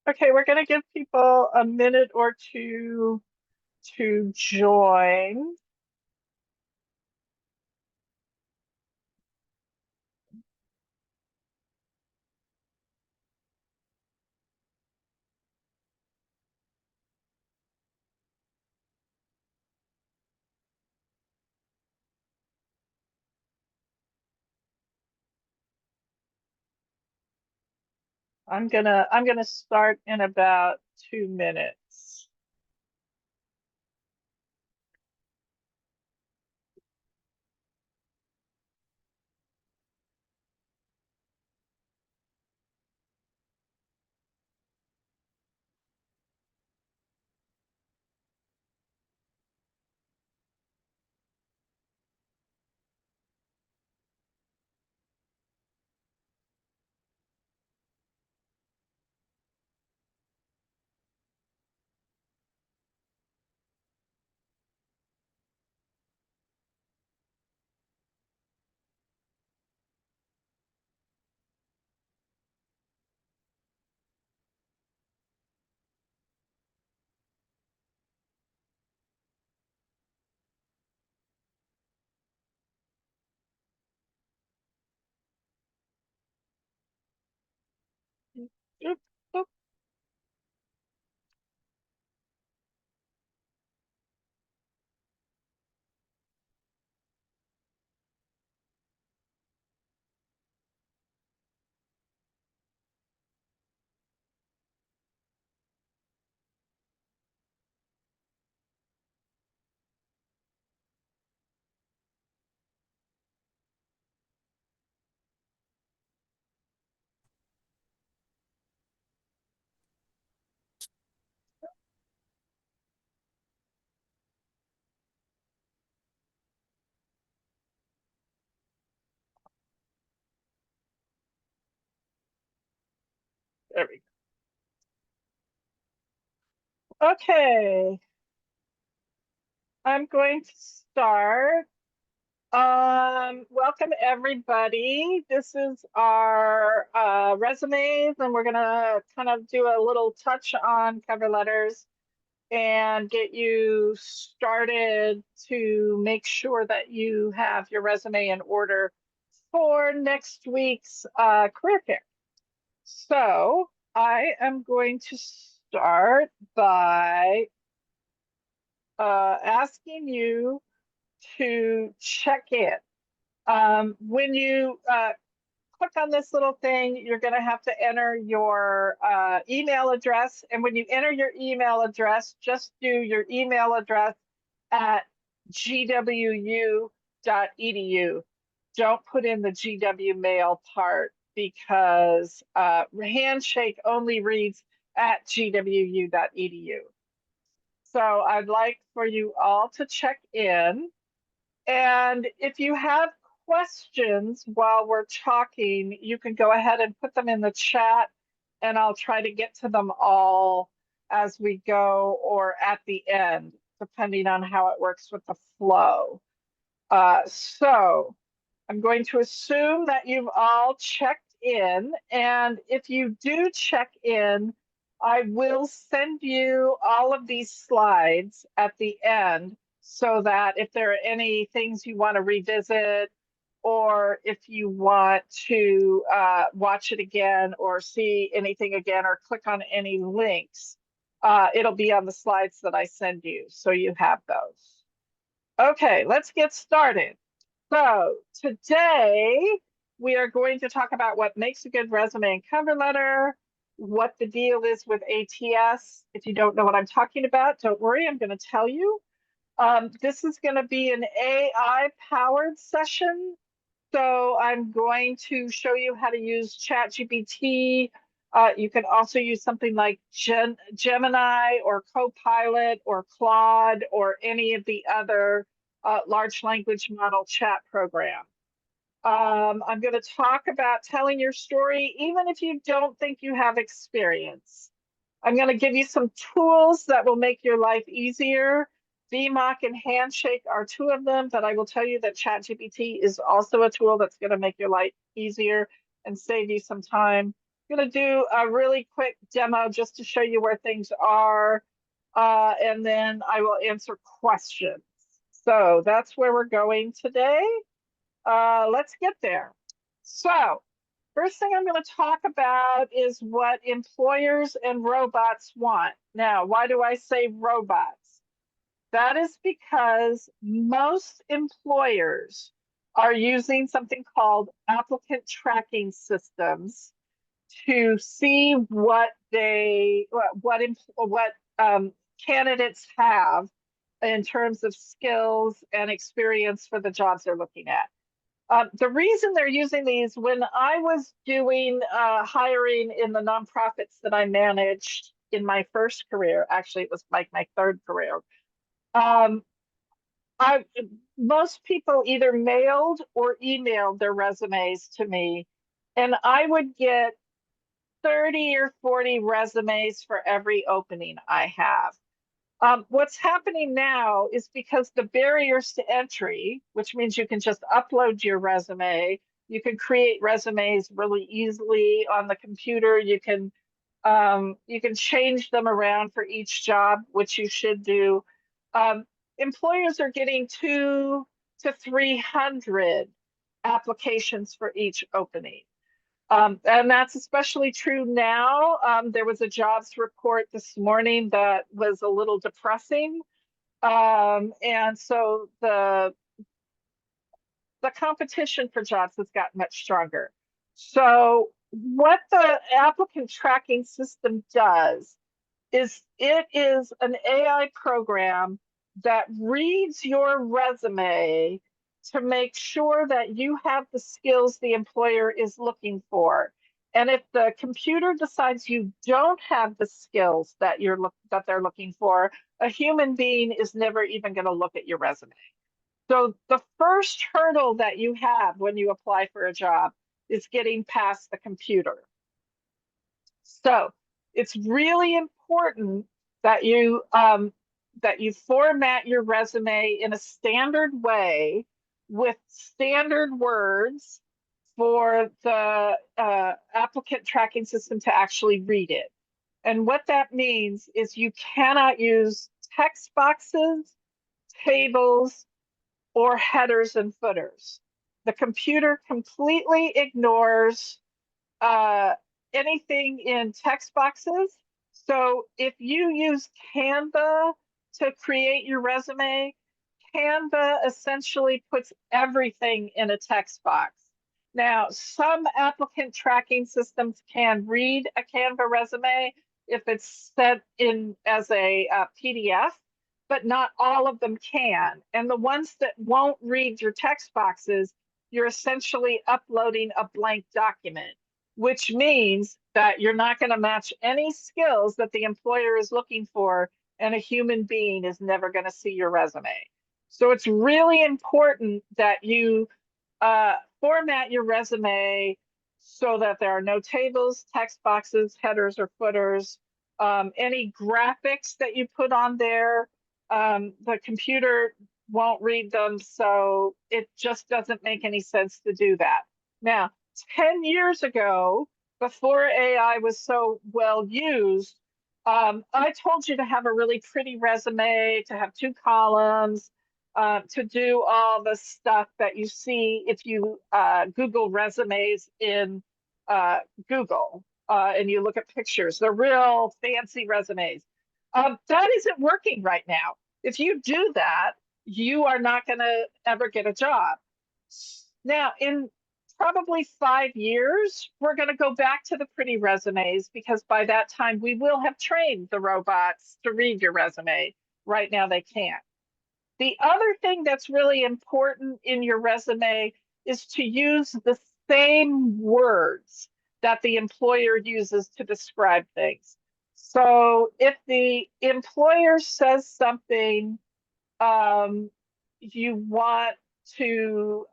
Okay, we're going to give people a minute or two to join. I'm gonna start in about 2 minutes. Oop, oop. There we go. Okay, I'm going to start. Welcome everybody. This is our resumes, and we're gonna kind of do a little touch on cover letters and get you started to make sure that you have your resume in order for next week's career fair. So I am going to start by asking you to check in. When you click on this little thing, you're going to have to enter your email address. And when you enter your email address, just do your email address at gwu.edu. Don't put in the GW mail part because Handshake only reads at gwu.edu. So I'd like for you all to check in. And if you have questions while we're talking, you can go ahead and put them in the chat, and I'll try to get to them all as we go or at the end, depending on how it works with the flow. So I'm going to assume that you've all checked in, and if you do check in, I will send you all of these slides at the end so that if there are any things you want to revisit, or if you want to watch it again or see anything again or click on any links, it'll be on the slides that I send you, so you have those. Okay, let's get started. So today we are going to talk about what makes a good resume and cover letter, what the deal is with ATS. If you don't know what I'm talking about, don't worry, I'm going to tell you. This is going to be an AI powered session. So I'm going to show you how to use ChatGPT. You can also use something like Gemini or Copilot or Claude or any of the other large language model chat program. I'm going to talk about telling your story, even if you don't think you have experience. I'm going to give you some tools that will make your life easier VMock and Handshake are two of them, but I will tell you that ChatGPT is also a tool that's going to make your life easier and save you some time. I'm going to do a really quick demo just to show you where things are, and then I will answer questions. So that's where we're going today. Let's get there. So, first thing I'm going to talk about is what employers and robots want. Now, why do I say robots? That is because most employers are using something called applicant tracking systems to see what candidates have in terms of skills and experience for the jobs they're looking at. The reason they're using these, when I was doing hiring in the nonprofits that I managed in my first career, actually it was like my third career, um, I most people either mailed or emailed their resumes to me, and I would get 30 or 40 resumes for every opening I have. What's happening now is because the barriers to entry, which means you can just upload your resume, you can create resumes really easily on the computer. You can change them around for each job, which you should do. Um, Employers are getting 2 to 300 applications for each opening. And that's especially true now. There was a jobs report this morning that was a little depressing. And so the competition for jobs has gotten much stronger. So what the applicant tracking system does is it is an AI program that reads your resume to make sure that you have the skills the employer is looking for. And if the computer decides you don't have the skills that they're looking for, a human being is never even going to look at your resume. So the first hurdle that you have when you apply for a job is getting past the computer. So it's really important that you format your resume in a standard way with standard words for the applicant tracking system to actually read it. And what that means is you cannot use text boxes, tables, or headers and footers. The computer completely ignores uh, anything in text boxes. So if you use Canva to create your resume, Canva essentially puts everything in a text box. Now, some applicant tracking systems can read a Canva resume if it's sent in as a PDF, but not all of them can. And the ones that won't read your text boxes, you're essentially uploading a blank document, which means that you're not going to match any skills that the employer is looking for, and a human being is never going to see your resume. So it's really important that you format your resume so that there are no tables, text boxes, headers, or footers. Any graphics that you put on there, the computer won't read them, so it just doesn't make any sense to do that. Now, 10 years ago, before AI was so well used, I told you to have a really pretty resume, to have 2 columns, to do all the stuff that you see if you Google resumes in Google and you look at pictures. They're real fancy resumes. That isn't working right now. If you do that, you are not going to ever get a job. Now, in probably 5 years, we're going to go back to the pretty resumes because by that time we will have trained the robots to read your resume. Right now, they can't. The other thing that's really important in your resume is to use the same words that the employer uses to describe things. So if the employer says something, you want to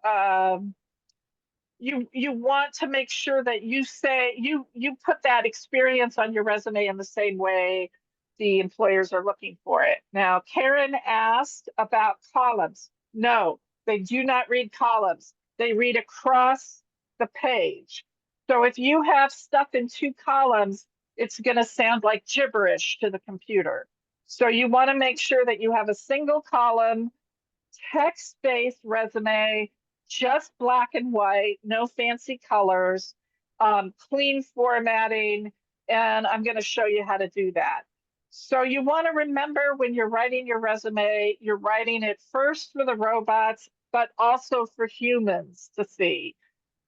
you want to make sure that you say you put that experience on your resume in the same way the employers are looking for it. Now, Karen asked about columns. No, they do not read columns. They read across the page. So if you have stuff in two columns, it's going to sound like gibberish to the computer. So you want to make sure that you have a single column, text-based resume, just black and white, no fancy colors, clean formatting, and I'm going to show you how to do that. So you want to remember when you're writing your resume, you're writing it first for the robots, but also for humans to see.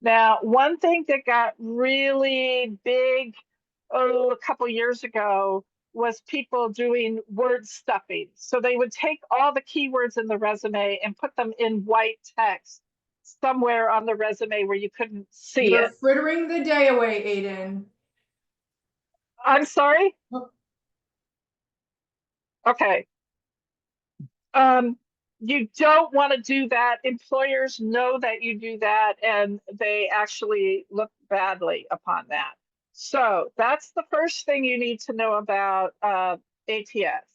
Now, one thing that got really big, a couple years ago was people doing word stuffing. So they would take all the keywords in the resume and put them in white text somewhere on the resume where you couldn't see You're it. frittering the day away, Aiden. I'm sorry? Okay. You don't want to do that. Employers know that you do that, and they actually look badly upon that. So that's the first thing you need to know about ATS.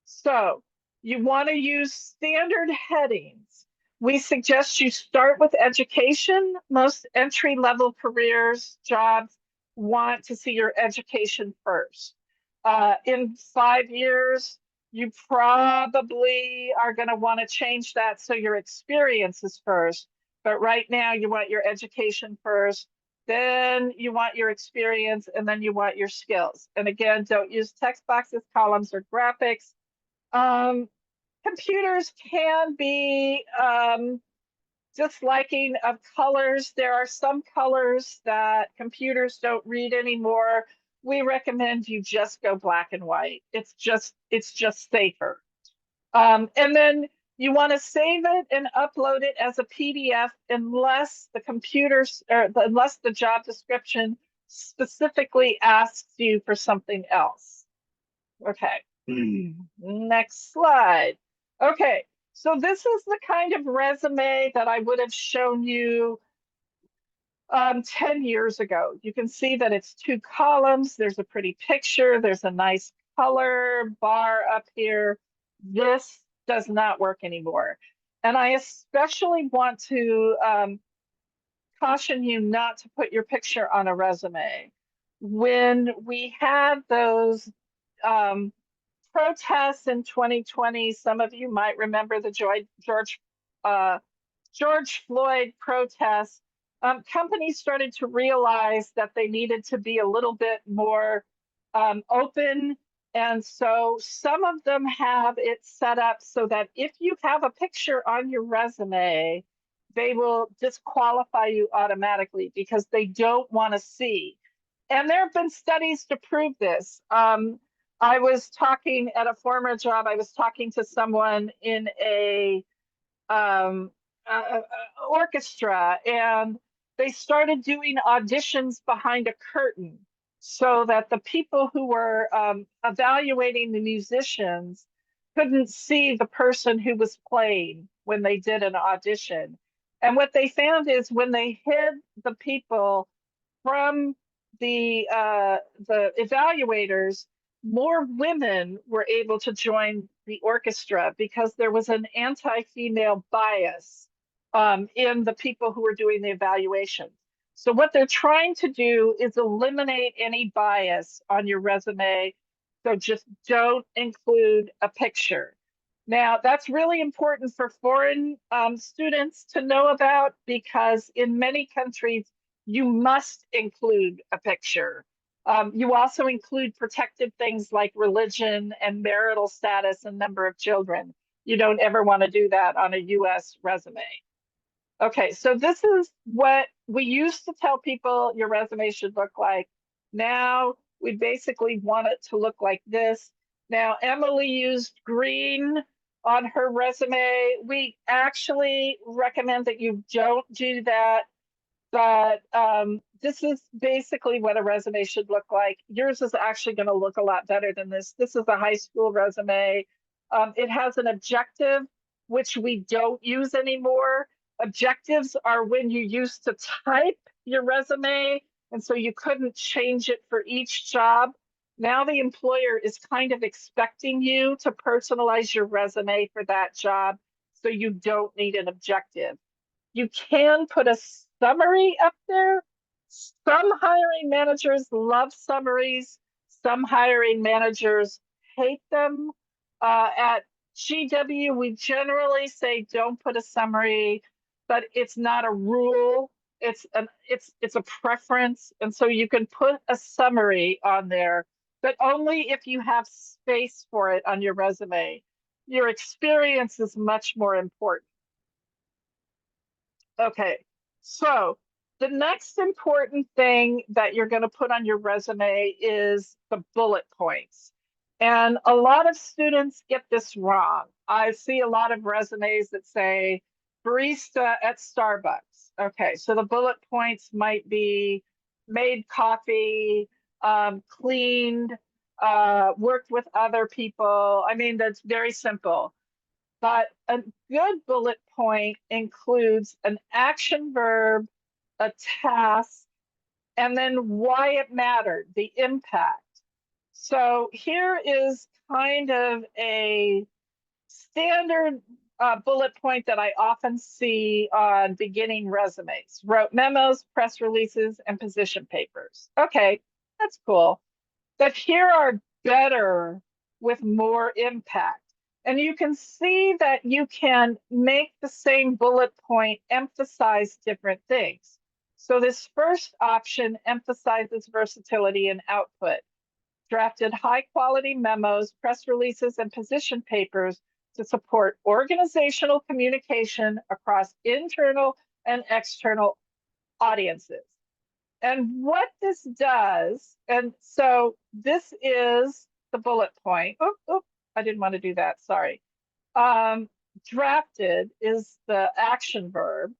So you want to use standard headings. We suggest you start with education. Most entry-level careers, jobs want to see your education first. In 5 years, you probably are going to want to change that so your experience is first. But right now, you want your education first, then you want your experience, and then you want your skills. And again, don't use text boxes, columns, or graphics. Um, Computers can be disliking of colors. There are some colors that computers don't read anymore. We recommend you just go black and white. It's just safer. And then you want to save it and upload it as a PDF unless the computers or unless the job description specifically asks you for something else. Okay. Next slide. Okay, so this is the kind of resume that I would have shown you 10 years ago. You can see that it's two columns. There's a pretty picture. There's a nice color bar up here. This does not work anymore. And I especially want to caution you not to put your picture on a resume. When we had those um, protests in 2020, some of you might remember the uh, George Floyd protests. Companies started to realize that they needed to be a little bit more open. And so some of them have it set up so that if you have a picture on your resume, they will disqualify you automatically because they don't want to see. And there have been studies to prove this. I was talking at a former job, I was talking to someone in a um, orchestra, and they started doing auditions behind a curtain so that the people who were evaluating the musicians couldn't see the person who was playing when they did an audition. And what they found is when they hid the people from the evaluators, more women were able to join the orchestra because there was an anti-female bias in the people who were doing the evaluation. So what they're trying to do is eliminate any bias on your resume. So just don't include a picture. Now, that's really important for foreign students to know about because in many countries, you must include a picture. You also include protected things like religion and marital status and number of children. You don't ever want to do that on a US resume. Okay, so this is what we used to tell people your resume should look like. Now we basically want it to look like this. Now, Emily used green on her resume. We actually recommend that you don't do that, but this is basically what a resume should look like. Yours is actually going to look a lot better than this. This is a high school resume. It has an objective, which we don't use anymore. Objectives are when you used to type your resume, and so you couldn't change it for each job. Now the employer is kind of expecting you to personalize your resume for that job, so you don't need an objective. You can put a summary up there. Some hiring managers love summaries. Some hiring managers hate them. At GW, we generally say don't put a summary, but it's not a rule. It's a preference, and so you can put a summary on there, but only if you have space for it on your resume. Your experience is much more important. Okay, so the next important thing that you're going to put on your resume is the bullet points. And a lot of students get this wrong. I see a lot of resumes that say barista at Starbucks. Okay, so the bullet points might be made coffee, cleaned, worked with other people. I mean, that's very simple. But a good bullet point includes an action verb, a task, and then why it mattered, the impact. So here is kind of a standard bullet point that I often see on beginning resumes. Wrote memos, press releases, and position papers. Okay, that's cool. But here are better with more impact. And you can see that you can make the same bullet point emphasize different things. So this first option emphasizes versatility and output. Drafted high quality memos, press releases, and position papers to support organizational communication across internal and external audiences. And what this does, and so this is the bullet point. I didn't want to do that, sorry. Drafted is the action verb.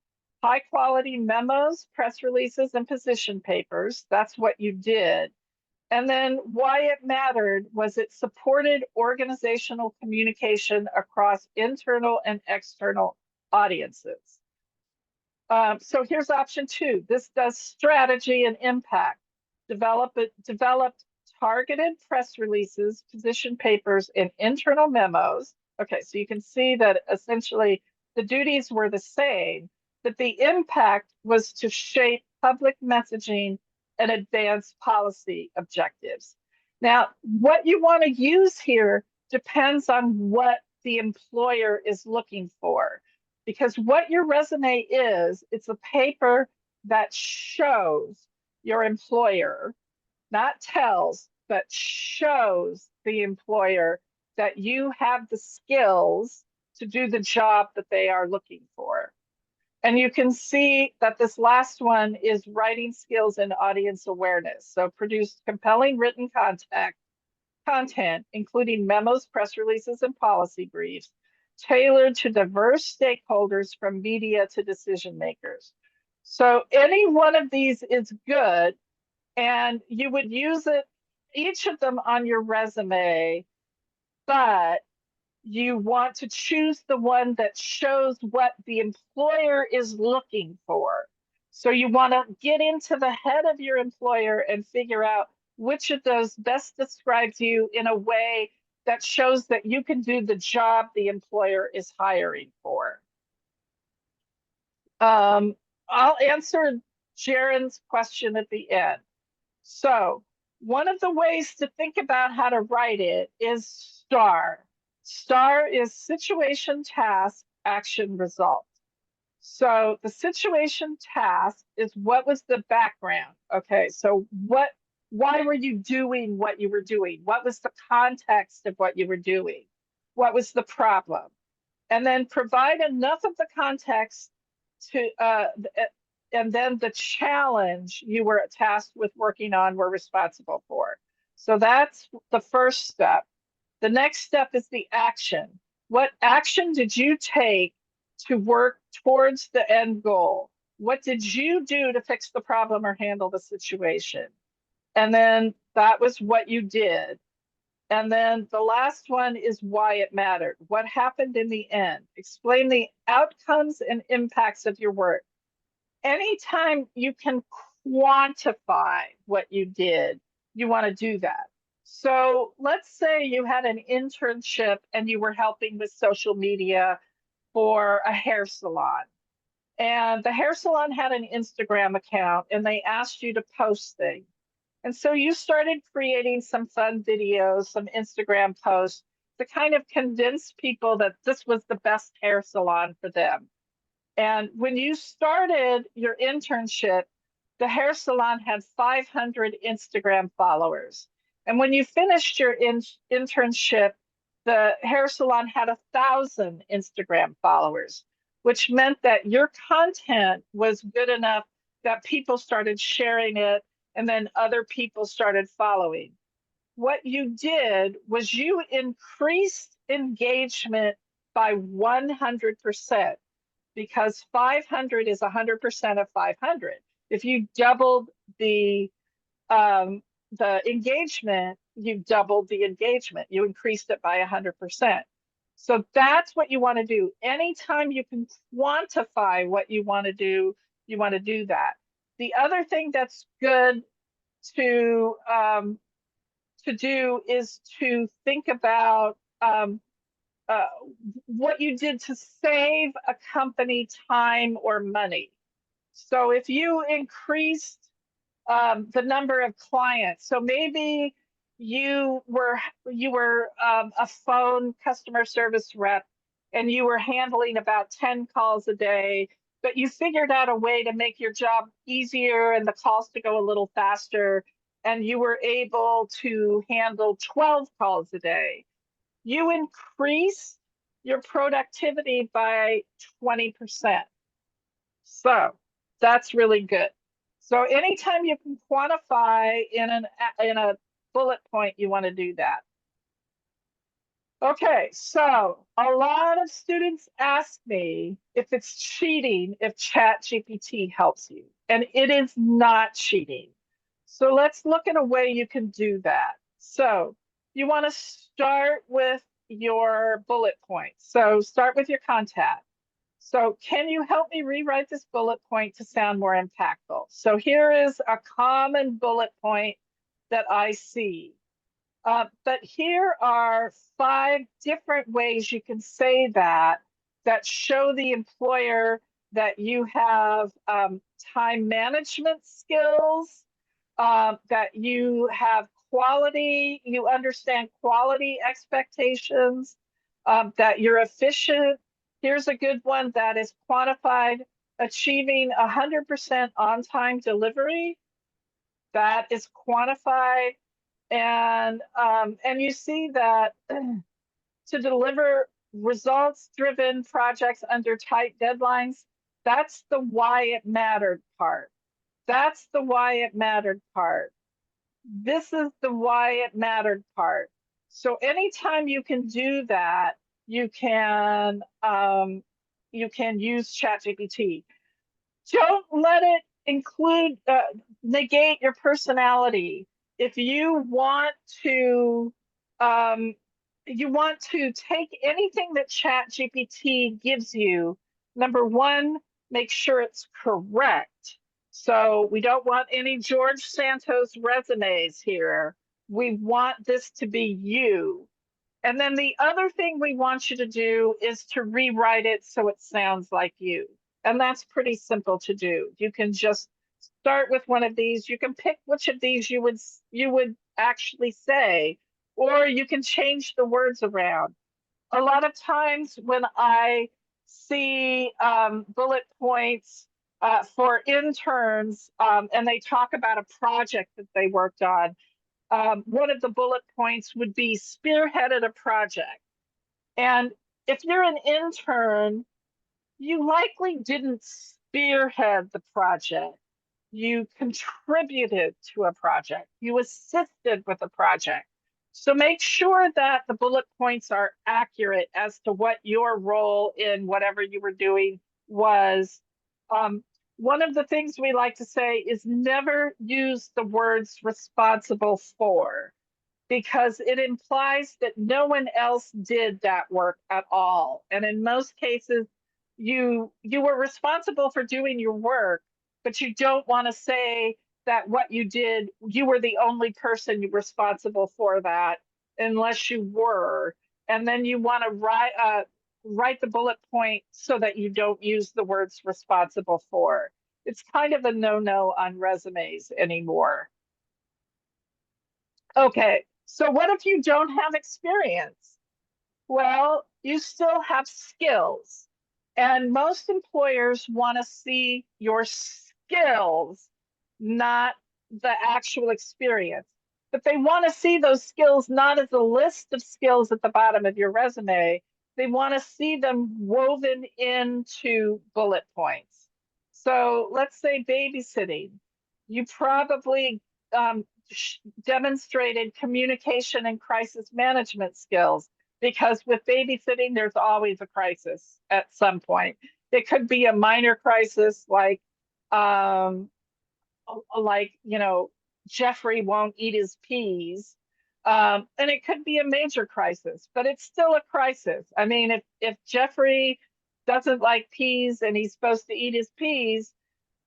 High quality memos, press releases, and position papers. That's what you did. And then why it mattered was it supported organizational communication across internal and external audiences. So here's option 2. This does strategy and impact. Developed targeted press releases, position papers, and internal memos. Okay, so you can see that essentially the duties were the same, but the impact was to shape public messaging and advance policy objectives. Now, what you want to use here depends on what the employer is looking for, because what your resume is, it's a paper that shows your employer, not tells, but shows the employer that you have the skills to do the job that they are looking for. And you can see that this last one is writing skills and audience awareness. So produced compelling written content, including memos, press releases, and policy briefs, tailored to diverse stakeholders from media to decision makers. So any one of these is good, and you would use it, each of them on your resume, but you want to choose the one that shows what the employer is looking for. So you want to get into the head of your employer and figure out which of those best describes you in a way that shows that you can do the job the employer is hiring for. I'll answer Jaren's question at the end. So one of the ways to think about how to write it is STAR. STAR is situation, task, action, result. So the situation task is what was the background? Okay, so why were you doing what you were doing? What was the context of what you were doing? What was the problem? And then provide enough of the context to, and then the challenge you were tasked with working on were responsible for. So that's the first step. The next step is the action. What action did you take to work towards the end goal? What did you do to fix the problem or handle the situation? And then that was what you did. And then the last one is why it mattered. What happened in the end? Explain the outcomes and impacts of your work. Anytime you can quantify what you did, you want to do that. So let's say you had an internship and you were helping with social media for a hair salon. And the hair salon had an Instagram account and they asked you to post things. And so you started creating some fun videos, some Instagram posts to kind of convince people that this was the best hair salon for them. And when you started your internship, the hair salon had 500 Instagram followers. And when you finished your internship, the hair salon had 1,000 Instagram followers, which meant that your content was good enough that people started sharing it and then other people started following. What you did was you increased engagement by 100% because 500 is 100% of 500. If you doubled um, the engagement, you doubled the engagement. You increased it by 100%. So that's what you want to do. Anytime you can quantify what you want to do that. The other thing that's good to do is to think about uh, what you did to save a company time or money. So if you increased the number of clients, so maybe you were a phone customer service rep and you were handling about 10 calls a day, but you figured out a way to make your job easier and the calls to go a little faster, and you were able to handle 12 calls a day, you increase your productivity by 20%. So that's really good. So anytime you can quantify in a bullet point, you want to do that. Okay, so a lot of students ask me if it's cheating if ChatGPT helps you, and it is not cheating. So let's look at a way you can do that. So you want to start with your bullet points. So start with your contact. So can you help me rewrite this bullet point to sound more impactful? So here is a common bullet point that I see. But here are 5 different ways you can say that show the employer that you have time management skills, that you have quality, you understand quality expectations, that you're efficient. Here's a good one that is quantified: achieving 100% on-time delivery. That is quantified, and you see that to deliver results-driven projects under tight deadlines, that's the why it mattered part. That's the why it mattered part. This is the why it mattered part. So anytime you can do that, you can use ChatGPT. Don't let it include negate your personality. If um, you want to take anything that ChatGPT gives you, number one, make sure it's correct. So we don't want any George Santos resumes here. We want this to be you. And then the other thing we want you to do is to rewrite it so it sounds like you. And that's pretty simple to do. You can just start with one of these. You can pick which of these you would actually say, or you can change the words around. A lot of times when I see bullet points for interns and they talk about a project that they worked on, one of the bullet points would be spearheaded a project. And if you're an intern, you likely didn't spearhead the project. You contributed to a project. You assisted with a project. So make sure that the bullet points are accurate as to what your role in whatever you were doing was. Um, One of the things we like to say is never use the words responsible for, because it implies that no one else did that work at all. And in most cases, you were responsible for doing your work, but you don't want to say that what you did, you were the only person responsible for that, unless you were. And then you want to write the bullet point so that you don't use the words responsible for. It's kind of a no-no on resumes anymore. Okay, so what if you don't have experience? Well, you still have skills. And most employers want to see your skills, not the actual experience. But they want to see those skills not as a list of skills at the bottom of your resume. They want to see them woven into bullet points. So let's say babysitting. You probably demonstrated communication and crisis management skills, because with babysitting, there's always a crisis at some point. It could be a minor crisis um, like, Jeffrey won't eat his peas. And it could be a major crisis, but it's still a crisis. I mean, if Jeffrey doesn't like peas and he's supposed to eat his peas,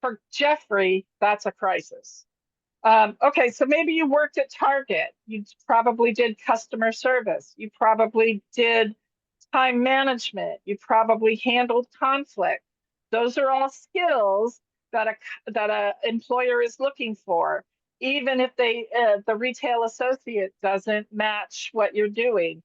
for Jeffrey, that's a crisis. Okay, so maybe you worked at Target. You probably did customer service. You probably did time management. You probably handled conflict. Those are all skills that a employer is looking for, even if the retail associate doesn't match what you're doing.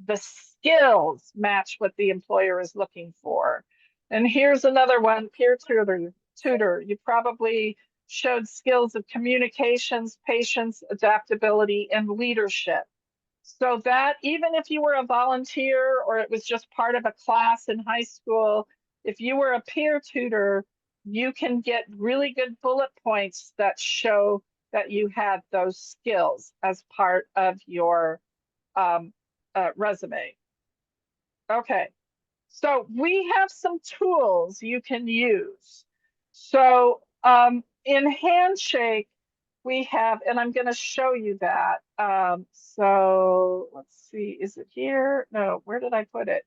The skills match what the employer is looking for. And here's another one: peer tutor. You probably showed skills of communications, patience, adaptability, and leadership. So that even if you were a volunteer or it was just part of a class in high school, if you were a peer tutor, you can get really good bullet points that show that you had those skills as part of your resume. Okay, so we have some tools you can use. So in Handshake, we have, and I'm going to show you that. So let's see, is it here? No, where did I put it?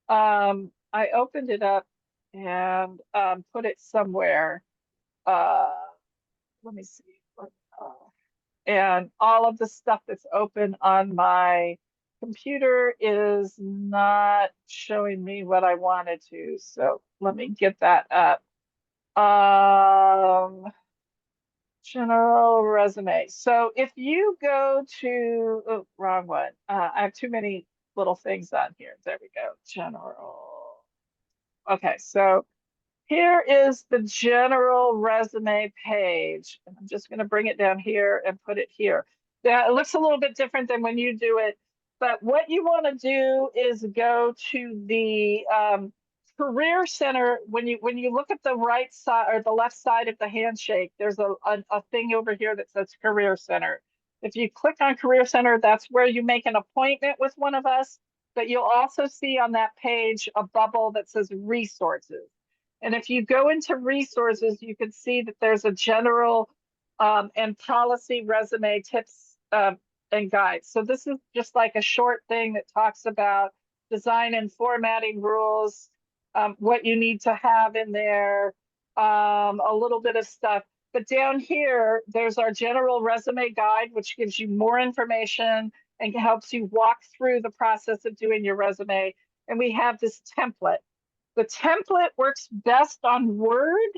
I opened it up and put it somewhere. Uh, Let me see. And all of the stuff that's open on my computer is not showing me what I wanted to. So let me get that up. General resume. So if you go to, oh, wrong one. I have too many little things on here. There we go. General. Okay, so here is the general resume page. And I'm just going to bring it down here and put it here. Now, it looks a little bit different than when you do it, but what you want to do is go to the career center. When you look at the right side or the left side of the handshake, there's a thing over here that says career center. If you click on career center, that's where you make an appointment with one of us. But you'll also see on that page a bubble that says resources. And if you go into resources, you can see that there's a general and policy resume tips and guides. So this is just like a short thing that talks about design and formatting rules, what you need to have in there, a little bit of stuff. But down here, there's our general resume guide, which gives you more information and helps you walk through the process of doing your resume. And we have this template. The template works best on Word.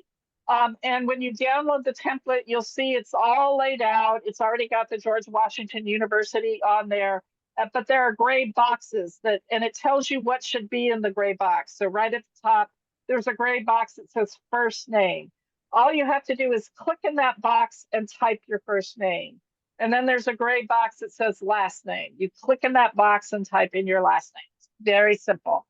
And when you download the template, you'll see it's all laid out. It's already got the George Washington University on there, but there are gray boxes and it tells you what should be in the gray box. So right at the top, there's a gray box that says first name. All you have to do is click in that box and type your first name. And then there's a gray box that says last name. You click in that box and type in your last name. It's very simple.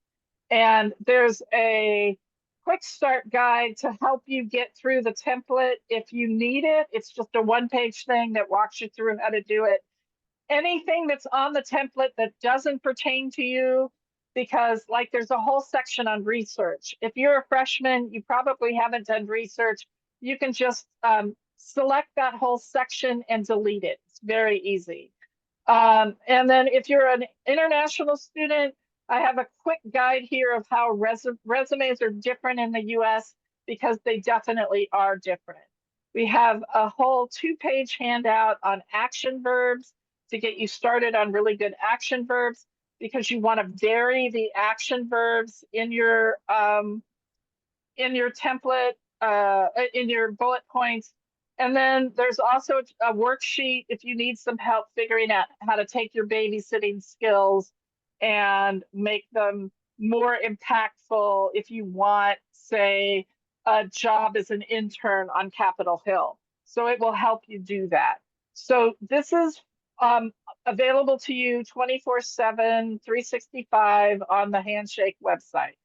And there's a quick start guide to help you get through the template if you need it. It's just a one-page thing that walks you through how to do it. Anything that's on the template that doesn't pertain to you, because like there's a whole section on research. If you're a freshman, you probably haven't done research. You can just select that whole section and delete it. It's very easy. And then if you're an international student, I have a quick guide here of how resumes are different in the US, because they definitely are different. We have a whole 2-page handout on action verbs to get you started on really good action verbs, because you want to vary the action verbs in your template, in your bullet points. And then there's also a worksheet if you need some help figuring out how to take your babysitting skills and make them more impactful if you want, say, a job as an intern on Capitol Hill. So it will help you do that. So this is available to you 24/7, 365 on the Handshake website.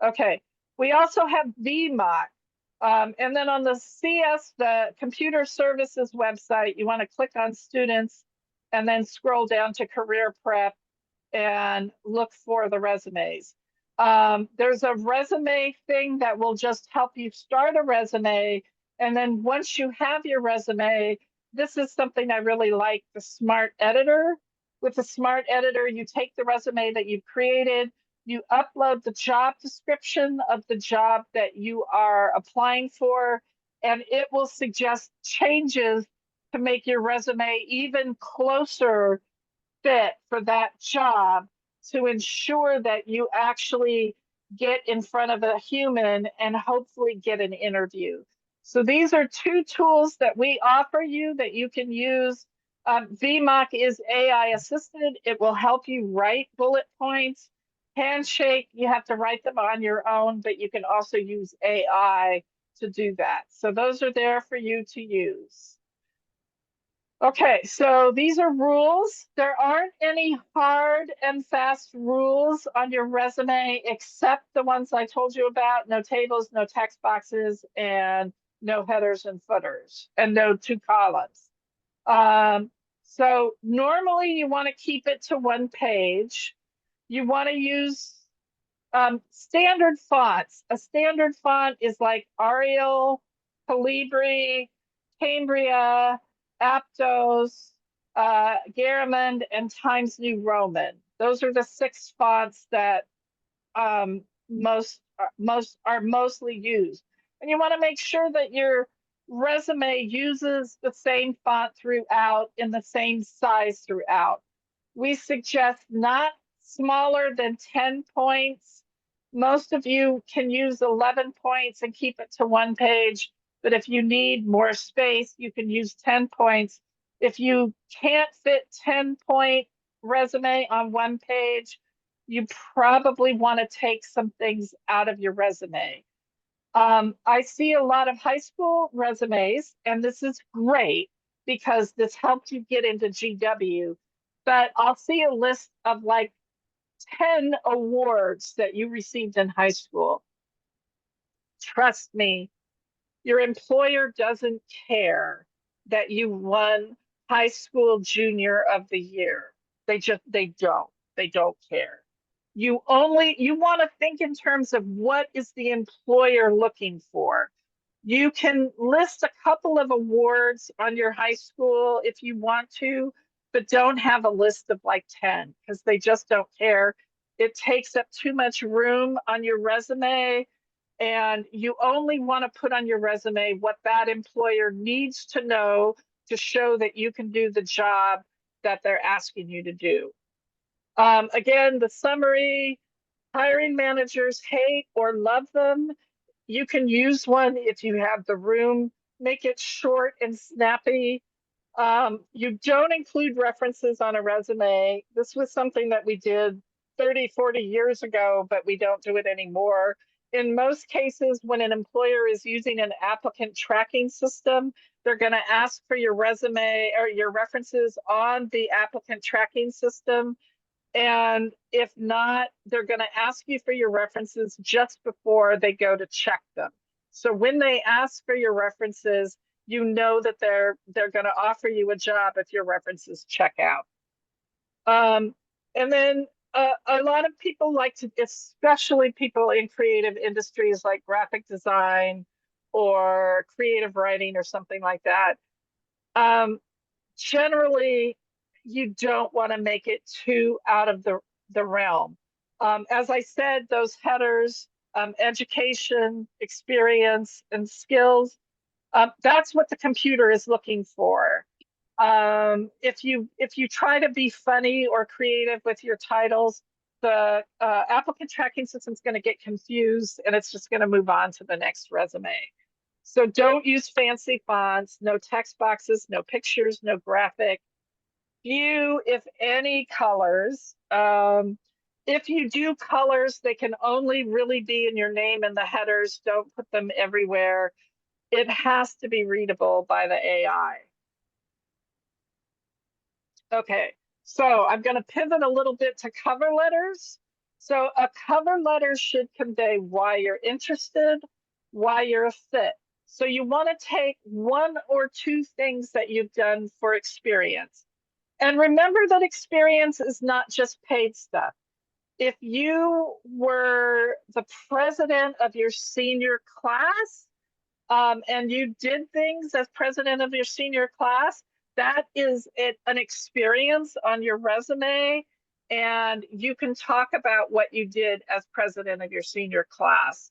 Okay, we also have VMOC. And then on the CS, the Computer Services website, you want to click on students and then scroll down to career prep and look for the resumes. There's a resume thing that will just help you start a resume. And then once you have your resume, this is something I really like, the Smart Editor. With the Smart Editor, you take the resume that you've created, you upload the job description of the job that you are applying for, and it will suggest changes to make your resume even closer fit for that job, to ensure that you actually get in front of a human and hopefully get an interview. So these are 2 tools that we offer you that you can use. VMOC is AI assisted. It will help you write bullet points. Handshake, you have to write them on your own, but you can also use AI to do that. So those are there for you to use. Okay, so these are rules. There aren't any hard and fast rules on your resume except the ones I told you about: no tables, no text boxes, and no headers and footers, and no 2 columns. So normally you want to keep it to 1 page. You want to use standard fonts. A standard font is like Arial, Calibri, Cambria, Aptos, Garamond, and Times New Roman. Those are the 6 fonts that are mostly used. And you want to make sure that your resume uses the same font throughout, in the same size throughout. We suggest not smaller than 10 points. Most of you can use 11 points and keep it to 1 page, but if you need more space, you can use 10 points. If you can't fit 10-point resume on 1 page, you probably want to take some things out of your resume. I see a lot of high school resumes, and this is great because this helped you get into GW, but I'll see a list of like 10 awards that you received in high school. Trust me, your employer doesn't care that you won high school junior of the year. They don't care. You want to think in terms of what is the employer looking for. You can list a couple of awards on your high school if you want to, but don't have a list of like 10, because they just don't care. It takes up too much room on your resume, and you only want to put on your resume what that employer needs to know to show that you can do the job that they're asking you to do. Again, the summary: hiring managers hate or love them. You can use one if you have the room. Make it short and snappy. You don't include references on a resume. This was something that we did 30, 40 years ago, but we don't do it anymore. In most cases, when an employer is using an applicant tracking system, they're going to ask for your resume or your references on the applicant tracking system. And if not, they're going to ask you for your references just before they go to check them. So when they ask for your references, you know that they're going to offer you a job if your references check out. And then a lot of people like to, especially people in creative industries like graphic design or creative writing or something like that. Generally, you don't want to make it too out of the realm. As I said, those headers, education, experience, and skills, That's what the computer is looking for. If you try to be funny or creative with your titles, the applicant tracking system is going to get confused and it's just going to move on to the next resume. So don't use fancy fonts, no text boxes, no pictures, no graphic, few, if any, colors. If you do colors, they can only really be in your name and the headers. Don't put them everywhere. It has to be readable by the AI. Okay, so I'm going to pivot a little bit to cover letters. So a cover letter should convey why you're interested, why you're a fit. So you want to take one or two things that you've done for experience. And remember that experience is not just paid stuff. If you were the president of your senior class, and you did things as president of your senior class, that is an experience on your resume. And you can talk about what you did as president of your senior class.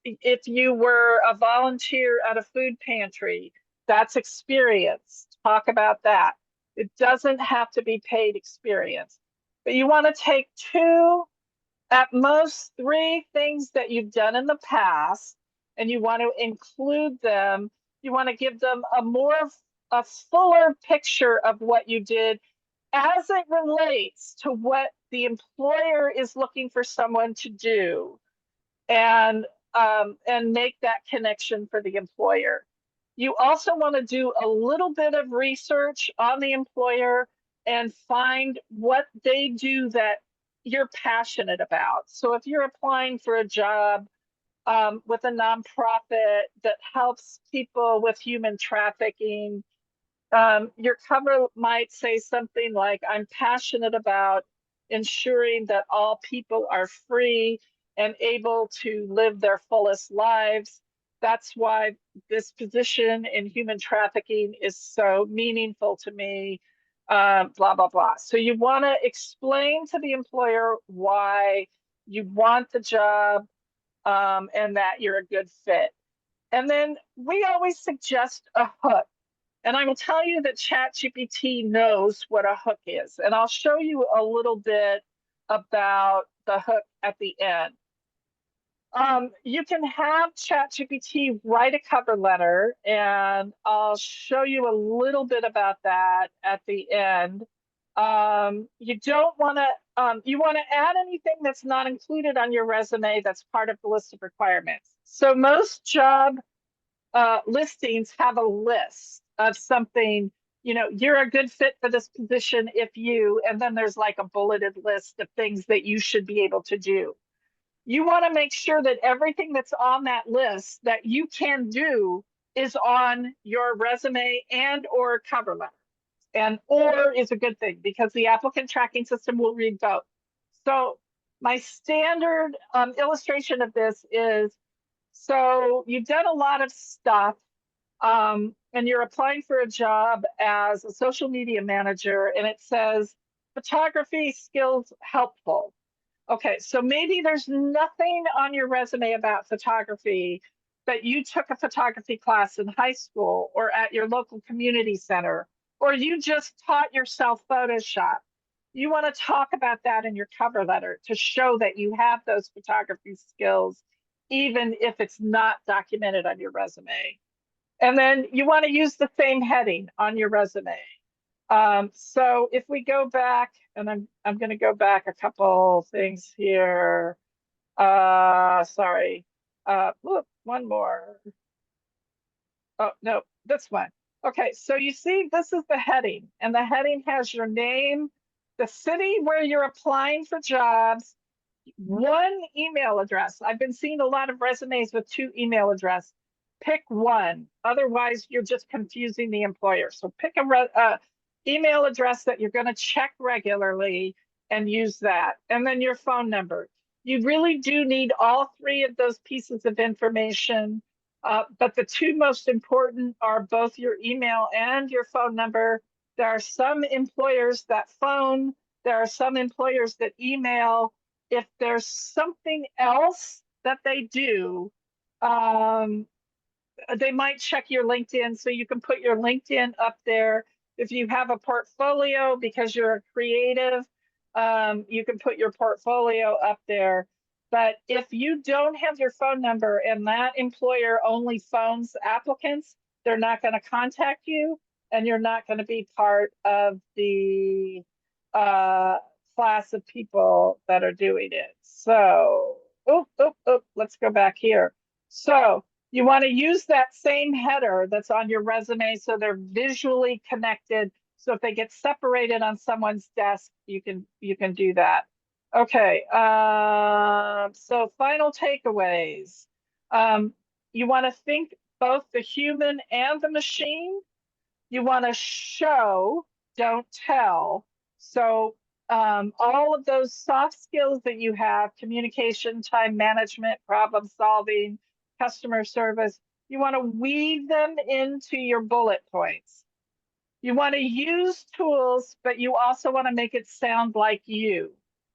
If you were a volunteer at a food pantry, that's experience. Talk about that. It doesn't have to be paid experience, but you want to take two, at most three things that you've done in the past, and you want to include them. You want to give them a fuller picture of what you did as it relates to what the employer is looking for someone to do, and make that connection for the employer. You also want to do a little bit of research on the employer and find what they do that you're passionate about. So if you're applying for a job with a nonprofit that helps people with human trafficking, your cover might say something like, I'm passionate about ensuring that all people are free and able to live their fullest lives. That's why this position in human trafficking is so meaningful to me, blah, blah, blah. So you want to explain to the employer why you want the job, and that you're a good fit. And then we always suggest a hook. And I will tell you that ChatGPT knows what a hook is. And I'll show you a little bit about the hook at the end. You can have ChatGPT write a cover letter, and I'll show you a little bit about that at the end. You don't want to, you want to add anything that's not included on your resume that's part of the list of requirements. So most job listings have a list of something, you're a good fit for this position if you, and then there's like a bulleted list of things that you should be able to do. You want to make sure that everything that's on that list that you can do is on your resume and or cover letter. And or is a good thing because the applicant tracking system will read both. So my standard illustration of this is, so you've done a lot of stuff, and you're applying for a job as a social media manager, and it says photography skills helpful. Okay, so maybe there's nothing on your resume about photography, but you took a photography class in high school or at your local community center, or you just taught yourself Photoshop. You want to talk about that in your cover letter to show that you have those photography skills, even if it's not documented on your resume. And then you want to use the same heading on your resume. So if we go back, and I'm going to go back a couple things here. Sorry. Look, one more. Oh, no, this one. Okay, so you see, this is the heading, and the heading has your name, the city where you're applying for jobs, one email address. I've been seeing a lot of resumes with two email addresses. Pick one. Otherwise, you're just confusing the employer. So pick a email address that you're going to check regularly and use that. And then your phone number. You really do need all three of those pieces of information. But the two most important are both your email and your phone number. There are some employers that phone. There are some employers that email. If there's something else that they do, they might check your LinkedIn, so you can put your LinkedIn up there. If you have a portfolio because you're a creative, you can put your portfolio up there. But if you don't have your phone number and that employer only phones applicants, they're not going to contact you and you're not going to be part of the uh, class of people that are doing it. So, let's go back here. So, you want to use that same header that's on your resume so they're visually connected. So if they get separated on someone's desk, you can do that. Okay, so final takeaways. You want to think both the human and the machine. You want to show, don't tell. So all of those soft skills that you have, communication, time management, problem solving, customer service, you want to weave them into your bullet points. You want to use tools, but you also want to make it sound like you.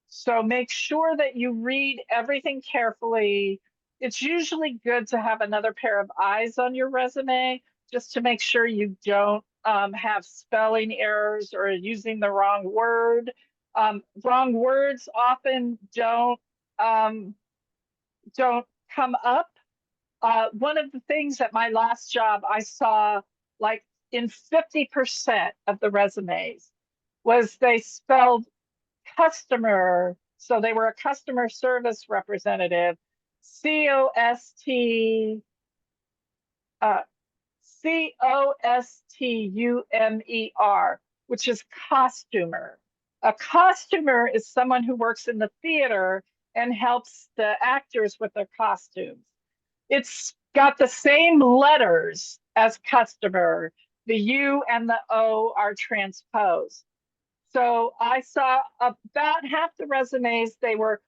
So make sure that you read everything carefully. It's usually good to have another pair of eyes on your resume just to make sure you don't have spelling errors or using the wrong word. Wrong words often don't come up. One of the things at my last job I saw, like in 50% of the resumes, was they spelled customer. So they were a customer service representative, COST, uh, COSTUMER, which is costumer. A costumer is someone who works in the theater and helps the actors with their costumes. It's got the same letters as customer. The U and the O are transposed. So I saw about half the resumes, they were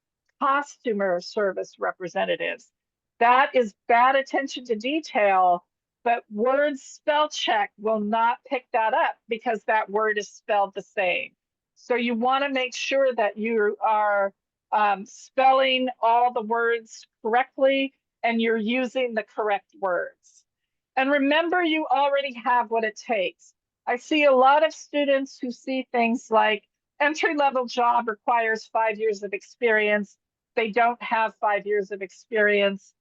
costumer service representatives. That is bad attention to detail, but word spell check will not pick that up because that word is spelled the same. So you want to make sure that you are spelling all the words correctly and you're using the correct words. And remember, you already have what it takes. I see a lot of students who see things like entry-level job requires 5 years of experience. They don't have 5 years of experience.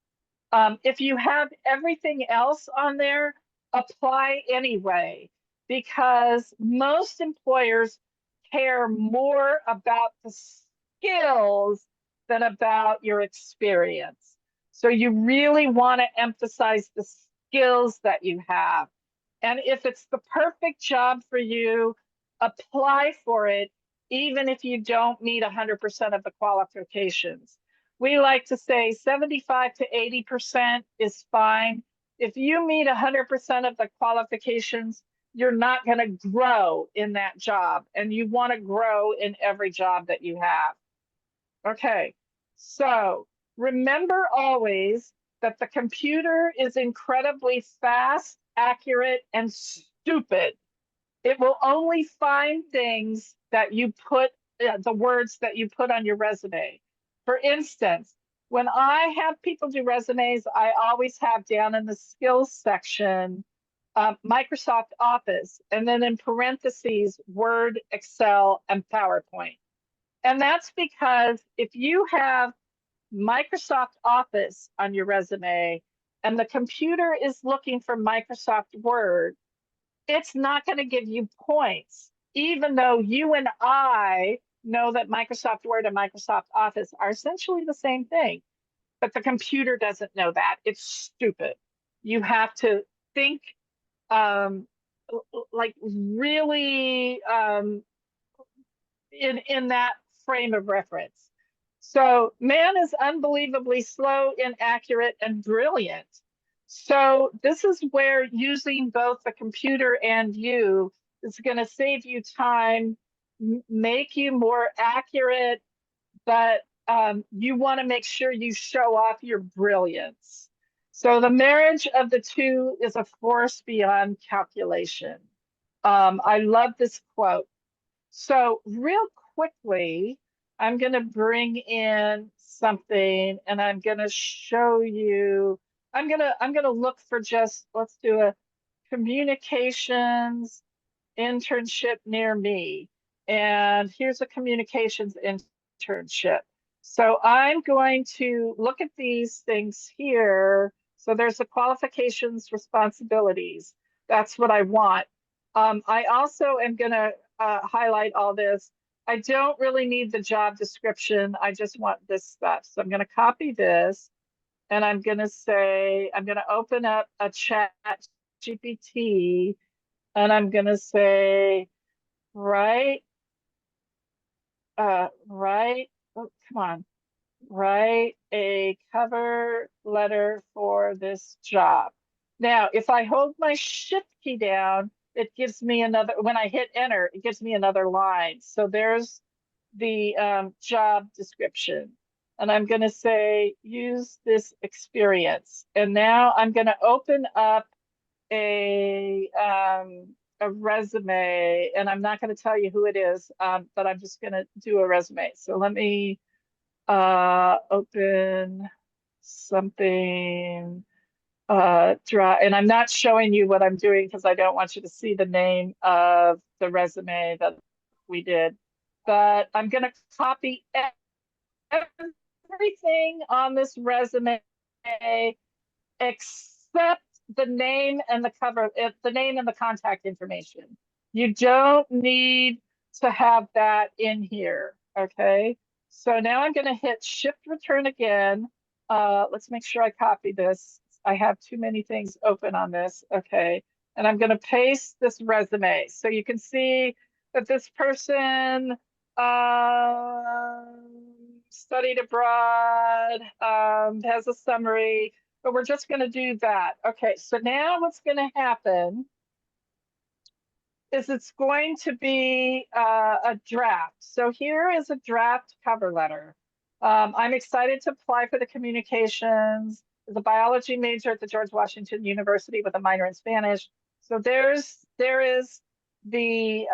If you have everything else on there, apply anyway, because most employers care more about the skills than about your experience. So you really want to emphasize the skills that you have. And if it's the perfect job for you, apply for it, even if you don't meet 100% of the qualifications. We like to say 75 to 80% is fine. If you meet 100% of the qualifications, you're not going to grow in that job, and you want to grow in every job that you have. Okay, so remember always that the computer is incredibly fast, accurate, and stupid. It will only find things that you put, the words that you put on your resume. For instance, when I have people do resumes, I always have down in the skills section Microsoft Office, and then in parentheses, Word, Excel, and PowerPoint. And that's because if you have Microsoft Office on your resume and the computer is looking for Microsoft Word, it's not going to give you points, even though you and I know that Microsoft Word and Microsoft Office are essentially the same thing. But the computer doesn't know that. It's stupid. You have to think like really in that frame of reference. So man is unbelievably slow, inaccurate, and brilliant. So this is where using both the computer and you is going to save you time, make you more accurate, but you want to make sure you show off your brilliance. So the marriage of the two is a force beyond calculation. I love this quote. So real quickly, I'm going to bring in something and I'm going to show you I'm gonna look for just, let's do a communications internship near me. And here's a communications internship. So I'm going to look at these things here. So there's the qualifications, responsibilities. That's what I want. I also am going to highlight all this. I don't really need the job description. I just want this stuff. So I'm going to copy this and I'm going to say, I'm going to open up a chat GPT and I'm going to say, write, write, oh, come on, write a cover letter for this job. Now, if I hold my shift key down, it gives me another, when I hit enter, it gives me another line. So there's the job description. And I'm going to say, use this experience. And now I'm going to open up a a resume, and I'm not going to tell you who it is, but I'm just going to do a resume. So let me open something dry, and I'm not showing you what I'm doing because I don't want you to see the name of the resume that we did. But I'm going to copy everything on this resume except the name and the cover, the name and the contact information. You don't need to have that in here, okay? So now I'm gonna hit shift return again. Let's make sure I copy this. I have too many things open on this, okay? And I'm gonna paste this resume. So you can see that this person studied abroad, has a summary, but we're just going to do that. Okay, so now what's going to happen is it's going to be a draft. So here is a draft cover letter. I'm excited to apply for the communications as a biology major at the George Washington University with a minor in Spanish. So there is the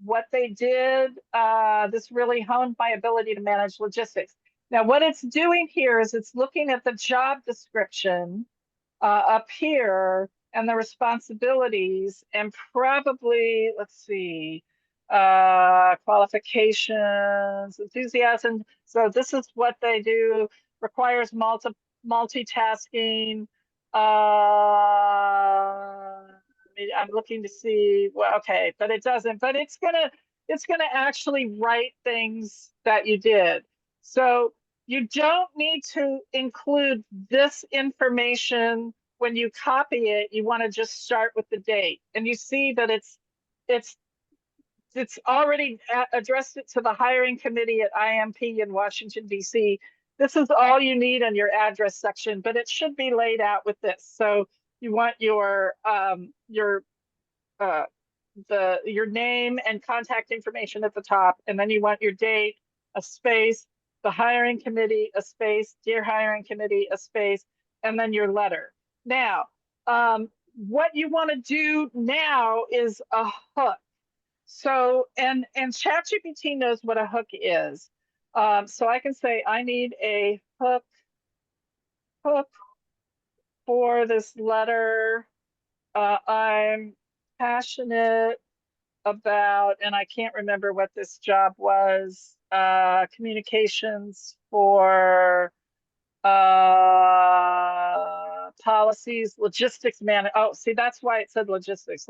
what they did. This really honed my ability to manage logistics. Now, what it's doing here is it's looking at the job description up here and the responsibilities and probably, let's see, qualifications, enthusiasm. So this is what they do, requires multitasking. I'm looking to see, well, okay, but it doesn't, but it's gonna actually write things that you did. So you don't need to include this information when you copy it. You want to just start with the date, and you see that it's it's already addressed it to the hiring committee at IMP in Washington, D.C. This is all you need on your address section, but it should be laid out with this. So you want uh, your name and contact information at the top, and then you want your date, a space, the hiring committee, a space, dear hiring committee, a space, and then your letter. Now, what you want to do now is a hook. So, and ChatGPT knows what a hook is. So I can say I need a hook for this letter. I'm passionate about, and I can't remember what this job was, communications for policies, logistics manage. Oh, see, that's why it said logistics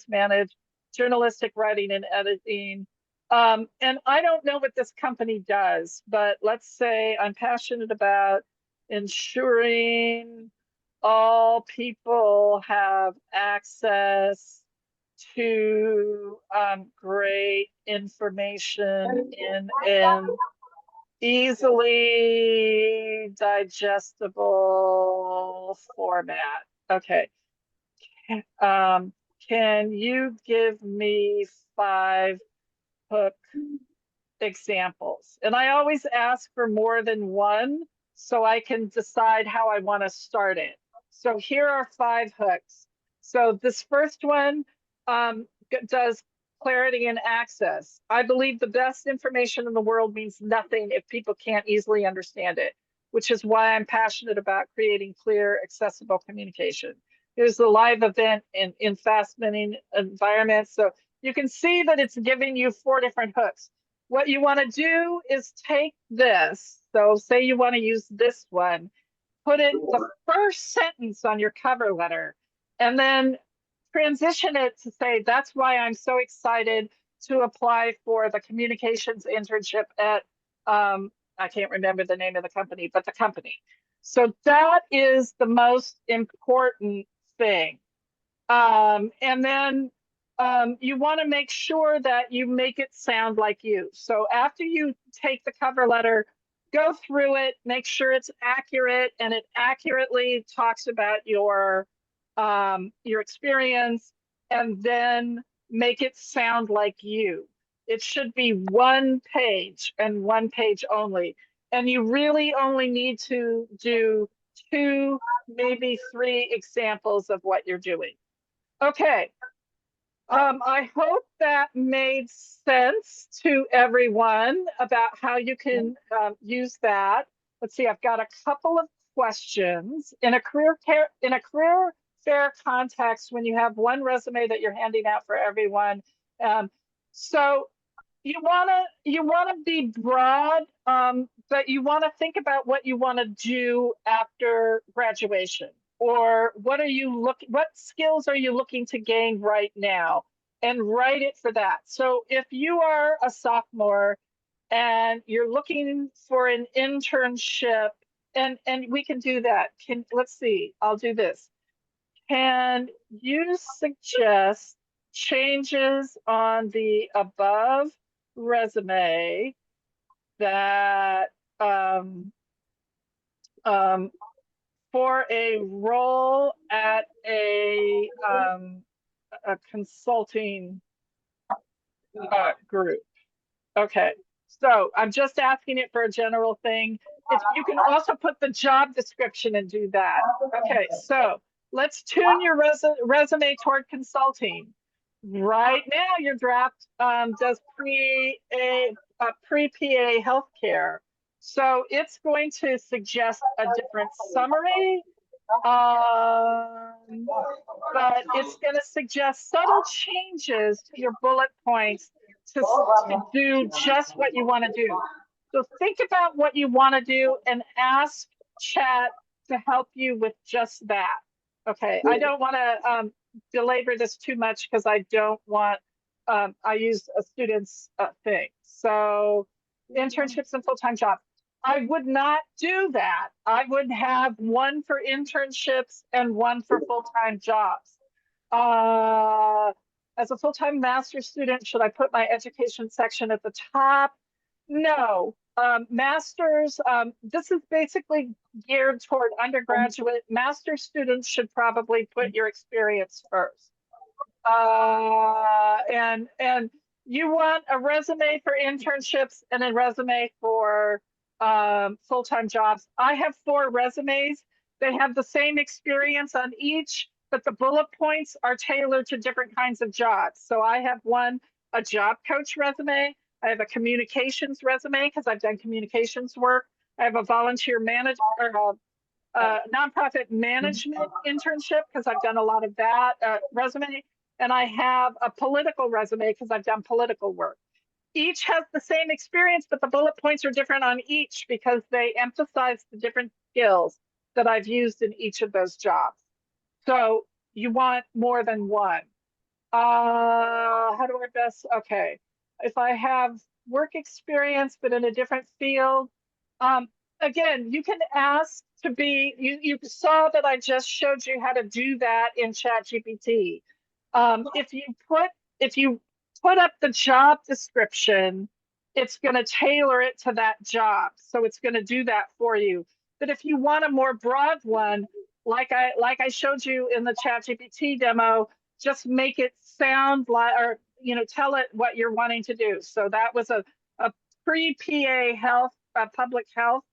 manage, journalistic writing and editing. And I don't know what this company does, but let's say I'm passionate about ensuring all people have access to great information in an easily digestible format. Okay. Can you give me 5 hook examples? And I always ask for more than one so I can decide how I want to start it. So here are 5 hooks. So this first one does clarity and access. I believe the best information in the world means nothing if people can't easily understand it. which is why I'm passionate about creating clear, accessible communication. Here's the live event in fast-moving environments. So you can see that it's giving you 4 different hooks. What you want to do is take this. So say you want to use this one, put it the first sentence on your cover letter, and then transition it to say, that's why I'm so excited to apply for the communications internship at, I can't remember the name of the company, but the company. So that is the most important thing. And then you want to make sure that you make it sound like you. So after you take the cover letter, go through it, make sure it's accurate, and it accurately talks about your experience, and then make it sound like you. It should be 1 page and 1 page only. And you really only need to do 2, maybe 3 examples of what you're doing. Okay. I hope that made sense to everyone about how you can use that. Let's see, I've got a couple of questions. In a career fair context, when you have one resume that you're handing out for everyone, so you wanna be broad, but you want to think about what you want to do after graduation, or what skills are you looking to gain right now, and write it for that. So if you are a sophomore and you're looking for an internship, and we can do that. Let's see, I'll do this. Can you suggest changes on the above resume that um, for a role at a consulting group? Okay, so I'm just asking it for a general thing. You can also put the job description and do that. Okay, so let's tune your resume toward consulting. Right now, your draft does pre-PA healthcare. So it's going to suggest a different summary, but it's going to suggest subtle changes to your bullet points to do just what you want to do. So think about what you want to do and ask chat to help you with just that. Okay, I don't want to belabor this too much because I don't want, I use a student's thing. So internships and full-time jobs. I would not do that. I would have 1 for internships and 1 for full-time jobs. As a full-time master's student, should I put my education section at the top? No. Masters, this is basically geared toward undergraduate. Master's students should probably put your experience first. And you want a resume for internships and a resume for full-time jobs. I have 4 resumes. They have the same experience on each, but the bullet points are tailored to different kinds of jobs. So I have a job coach resume. I have a communications resume because I've done communications work. I have a volunteer manager or nonprofit management internship because I've done a lot of that resume. And I have a political resume because I've done political work. Each has the same experience, but the bullet points are different on each because they emphasize the different skills that I've used in each of those jobs. So you want more than 1. How do I best? Okay. If I have work experience, but in a different field, again, you can ask to be, you saw that I just showed you how to do that in ChatGPT. If you put up the job description, it's going to tailor it to that job. So it's going to do that for you. But if you want a more broad one, like I showed you in the ChatGPT demo, just make it sound like, or tell it what you're wanting to do. So that was a pre-PA health, public health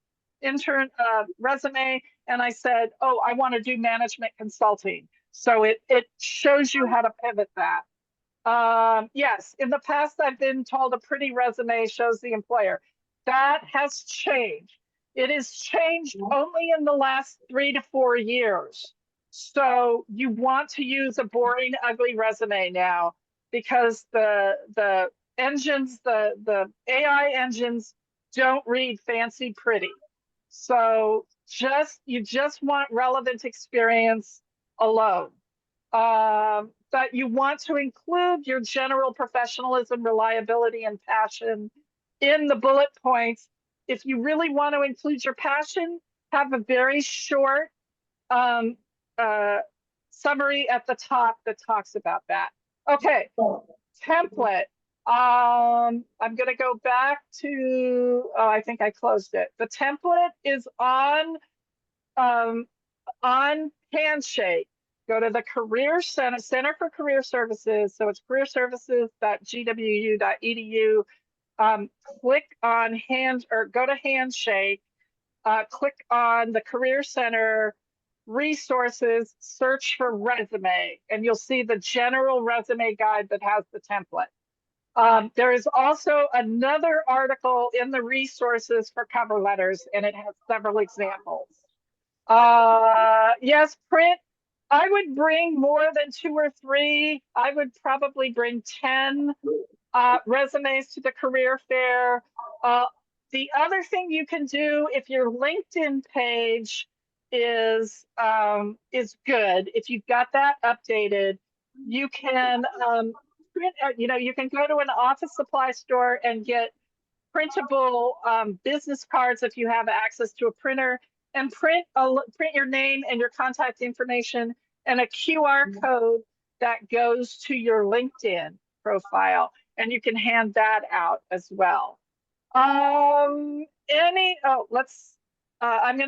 intern resume, and I said, oh, I want to do management consulting. So it shows you how to pivot that. Yes, in the past, I've been told a pretty resume shows the employer. That has changed. It has changed only in the last 3 to 4 years. So you want to use a boring, ugly resume now because the engines, the AI engines don't read fancy pretty. So you just want relevant experience alone. But you want to include your general professionalism, reliability, and passion in the bullet points. If you really want to include your passion, have a very short um, uh, summary at the top that talks about that. Okay, template. I'm going to go back to, oh, I think I closed it. The template is um, on Handshake. Go to the Career Center, Center for Career Services. So it's careerservices.gwu.edu. Click on go to Handshake. Click on the Career Center resources, search for resume, and you'll see the general resume guide that has the template. There is also another article in the resources for cover letters, and it has several examples. Yes, print. I would bring more than 2 or 3. I would probably bring 10 resumes to the career fair. The other thing you can do if your LinkedIn page is good, if you've got that updated, you can print. You can go to an office supply store and get printable business cards if you have access to a printer, and print your name and your contact information and a QR code that goes to your LinkedIn profile, and you can hand that out as well. I'm going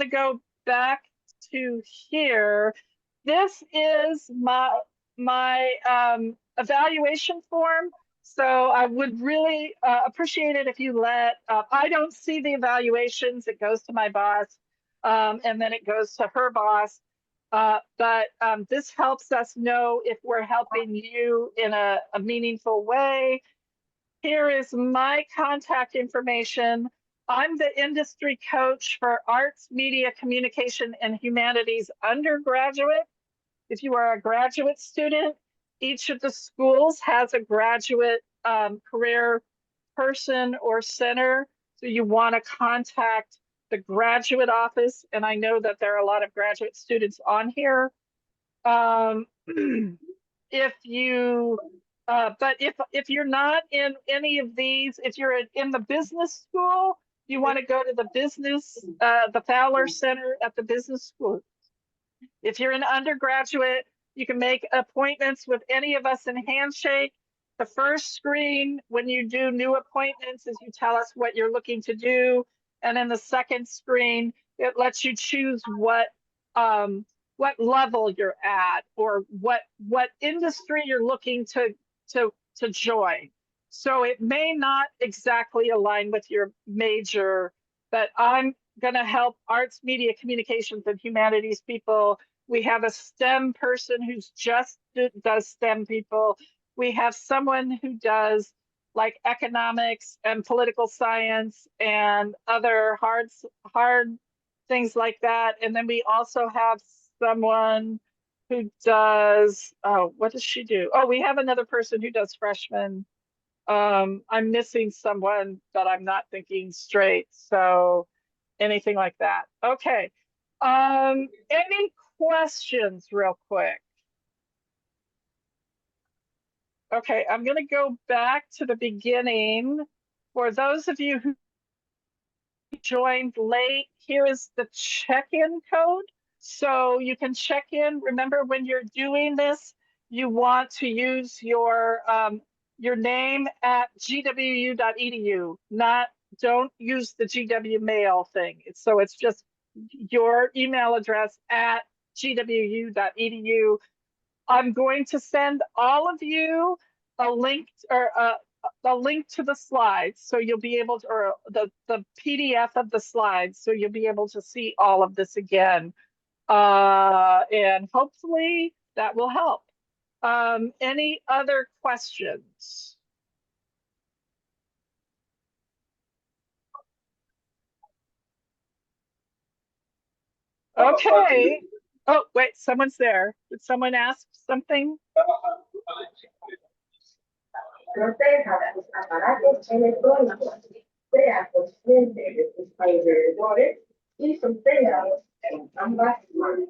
to go back to here. This is my evaluation form. So I would really appreciate it if you I don't see the evaluations. It goes to my boss, and then it goes to her boss. But this helps us know if we're helping you in a meaningful way. Here is my contact information. I'm the industry coach for arts, media, communication, and humanities undergraduate. If you are a graduate student, each of the schools has a graduate career person or center. So you want to contact the graduate office. And I know that there are a lot of graduate students on here. If you, but if you're not in any of these, if you're in the business school, you want to go to the Fowler Center at the business school. If you're an undergraduate, you can make appointments with any of us in Handshake. The first screen when you do new appointments is you tell us what you're looking to do. And then the second screen, it lets you choose what level you're at or what industry you're looking to join. So it may not exactly align with your major, but I'm going to help arts, media, communications, and humanities people. We have a STEM person who's just does STEM people. We have someone who does like economics and political science and other hard things like that. And then we also have someone who does, oh, what does she do? Oh, we have another person who does freshmen. I'm missing someone, but I'm not thinking straight. So anything like that. Okay. Any questions real quick? Okay, I'm going to go back to the beginning. For those of you who joined late, here is the check-in code. So you can check in. Remember, when you're doing this, you want to use your name at gwu.edu. Don't use the GW mail thing. So it's just your email address at gwu.edu. I'm going to send all of you a link to the slides, so you'll be able to, or the PDF of the slides, so you'll be able to see all of this again, and hopefully that will help. Any other questions? Okay. Oh, wait, someone's there. Did someone ask something? Proteja sus aparatos electrónicos, sea consciente de sus alrededores y sosténgalos en ambas manos.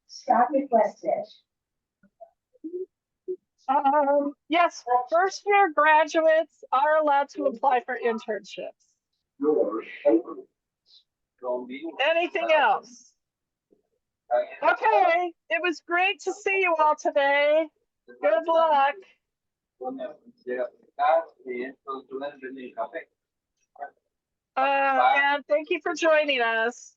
Stop requested. Yes, first year graduates are allowed to apply for internships. Anything else? Okay, it was great to see you all today. Good luck. And thank you for joining us.